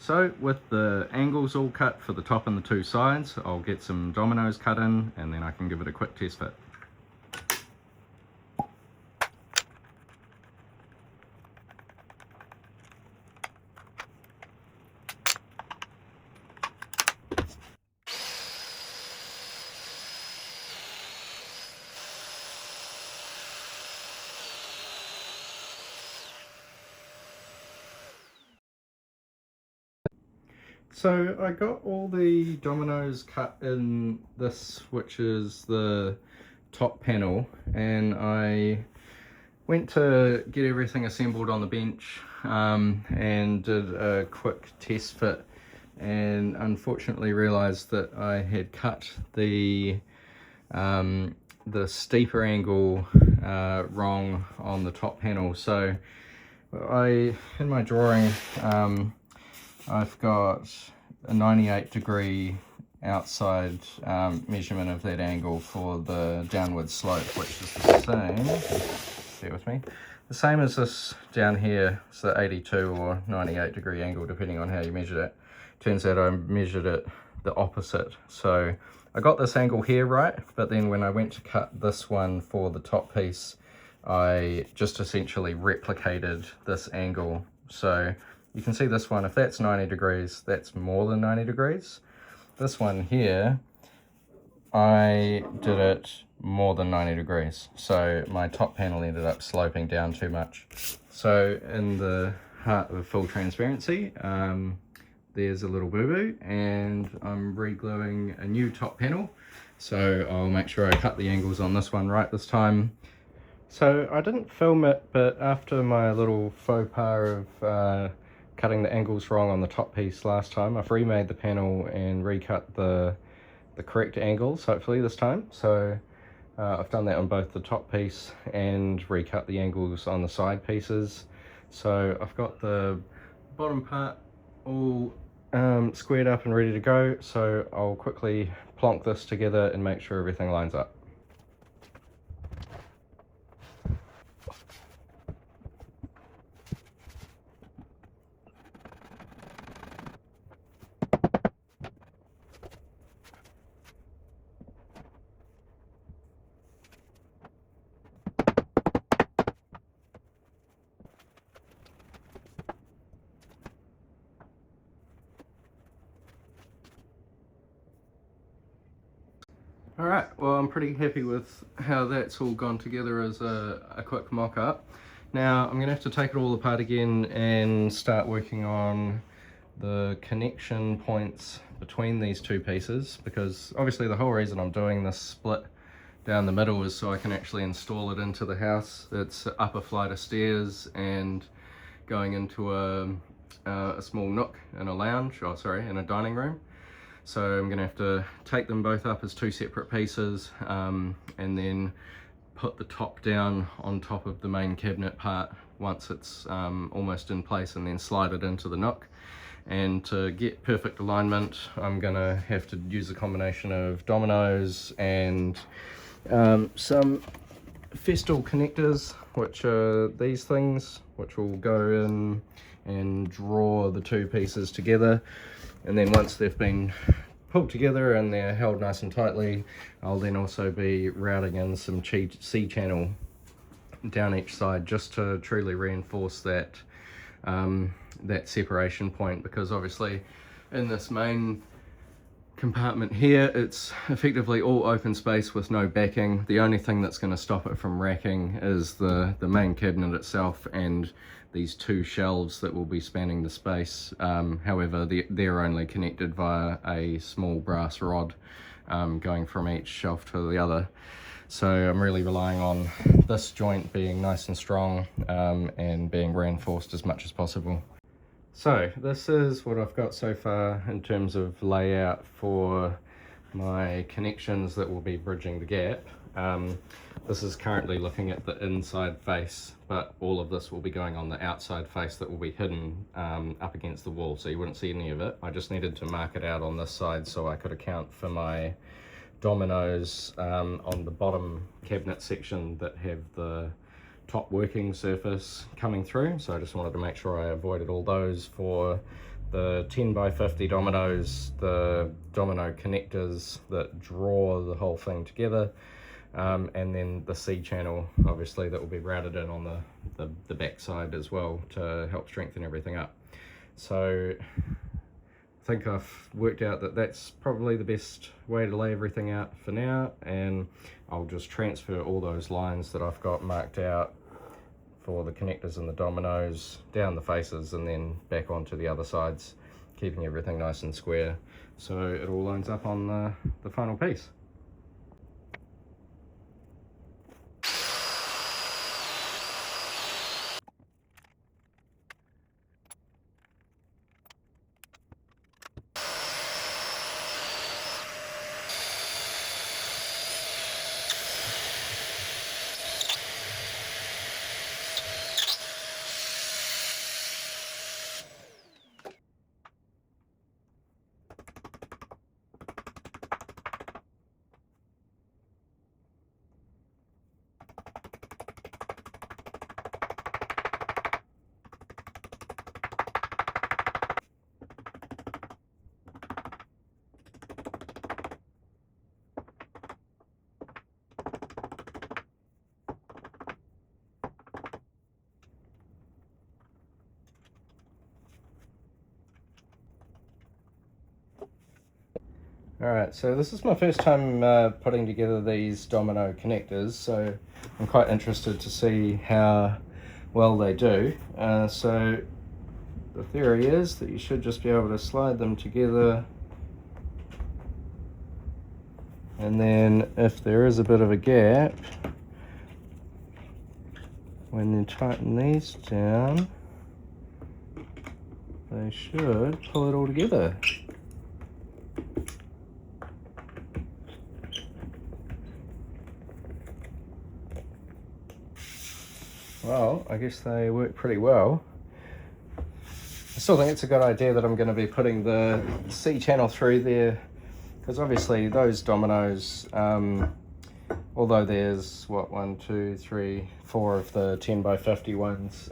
So with the angles all cut for the top and the two sides, I'll get some dominoes cut in and then I can give it a quick test fit. So I got all the dominoes cut in this, which is the top panel, and I went to get everything assembled on the bench and did a quick test fit, and unfortunately realized that I had cut the steeper angle wrong on the top panel. So in my drawing I've got a 98-degree outside measurement of that angle for the downward slope, which is the same, bear with me, the same as this down here. It's the 82 or 98-degree angle depending on how you measured it. Turns out I measured it the opposite. So I got this angle here right, but then when I went to cut this one for the top piece, I just essentially replicated this angle. So you can see this one, if that's 90 degrees, that's more than 90 degrees. This one here, I did it more than 90 degrees. So my top panel ended up sloping down too much. So in the heart of full transparency, there's a little boo-boo, and I'm re-gluing a new top panel. So I'll make sure I cut the angles on this one right this time. So I didn't film it, but after my little faux pas of cutting the angles wrong on the top piece last time, I've remade the panel and recut the correct angles, hopefully this time. So I've done that on both the top piece and recut the angles on the side pieces. So I've got the bottom part all squared up and ready to go. So I'll quickly plonk this together and make sure everything lines up. Alright, well I'm pretty happy with how that's all gone together as a quick mock-up. Now I'm going to have to take it all apart again and start working on the connection points between these two pieces, because obviously the whole reason I'm doing this split down the middle is so I can actually install it into the house. It's up a flight of stairs and going into a small nook in a lounge, in a dining room. So I'm going to have to take them both up as two separate pieces and then put the top down on top of the main cabinet part once it's almost in place, and then slide it into the nook. And to get perfect alignment, I'm going to have to use a combination of dominoes and some festal connectors, which are these things, which will go in and draw the two pieces together. And then once they've been pulled together and they're held nice and tightly, I'll then also be routing in some C-channel down each side, just to truly reinforce that that separation point, because obviously in this main compartment here, it's effectively all open space with no backing. The only thing that's going to stop it from racking is the main cabinet itself and these two shelves that will be spanning the space. However, they're only connected via a small brass rod going from each shelf to the other. So I'm really relying on this joint being nice and strong and being reinforced as much as possible. So this is what I've got so far in terms of layout for my connections that will be bridging the gap. This is currently looking at the inside face, but all of this will be going on the outside face that will be hidden up against the wall, so you wouldn't see any of it. I just needed to mark it out on this side so I could account for my dominoes on the bottom cabinet section that have the top working surface coming through. So I just wanted to make sure I avoided all those for the 10x50 dominoes, the domino connectors that draw the whole thing together, and then the C channel, obviously, that will be routed in on the back side as well to help strengthen everything up. So I think I've worked out that that's probably the best way to lay everything out for now, and I'll just transfer all those lines that I've got marked out for the connectors and the dominoes down the faces and then back onto the other sides, keeping everything nice and square so it all lines up on the final piece. Alright, so this is my first time putting together these domino connectors, so I'm quite interested to see how well they do. So the theory is that you should just be able to slide them together, and then if there is a bit of a gap, when you tighten these down, they should pull it all together. Well, I guess they work pretty well. I still think it's a good idea that I'm going to be putting the C channel through there, because obviously those dominoes, although there's what, 1, 2, 3, 4 of the 10x50 ones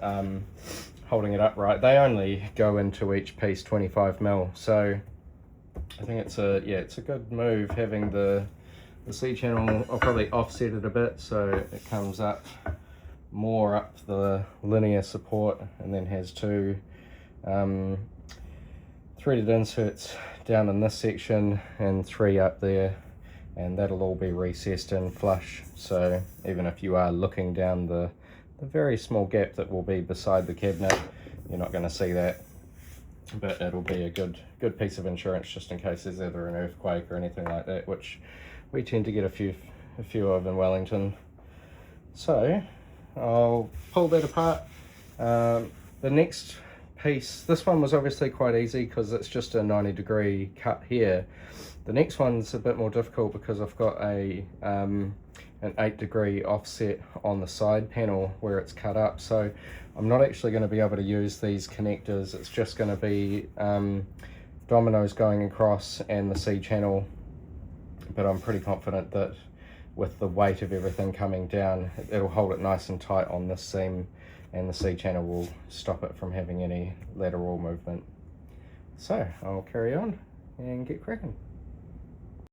holding it upright, they only go into each piece 25mm. So I think it's a good move having the C channel. I'll probably offset it a bit so it comes up more up the linear support, and then has two threaded inserts down in this section and 3 up there, and that'll all be recessed in flush, so even if you are looking down the very small gap that will be beside the cabinet, you're not going to see that, but it'll be a good piece of insurance just in case there's either an earthquake or anything like that, which we tend to get a few of in Wellington. So I'll pull that apart. The next piece, this one was obviously quite easy because it's just a 90-degree cut here. The next one's a bit more difficult because I've got an 8-degree offset on the side panel where it's cut up, so I'm not actually going to be able to use these connectors. It's just going to be dominoes going across and the C channel, but I'm pretty confident that with the weight of everything coming down, it'll hold it nice and tight on this seam, and the C channel will stop it from having any lateral movement. So I'll carry on and get cracking.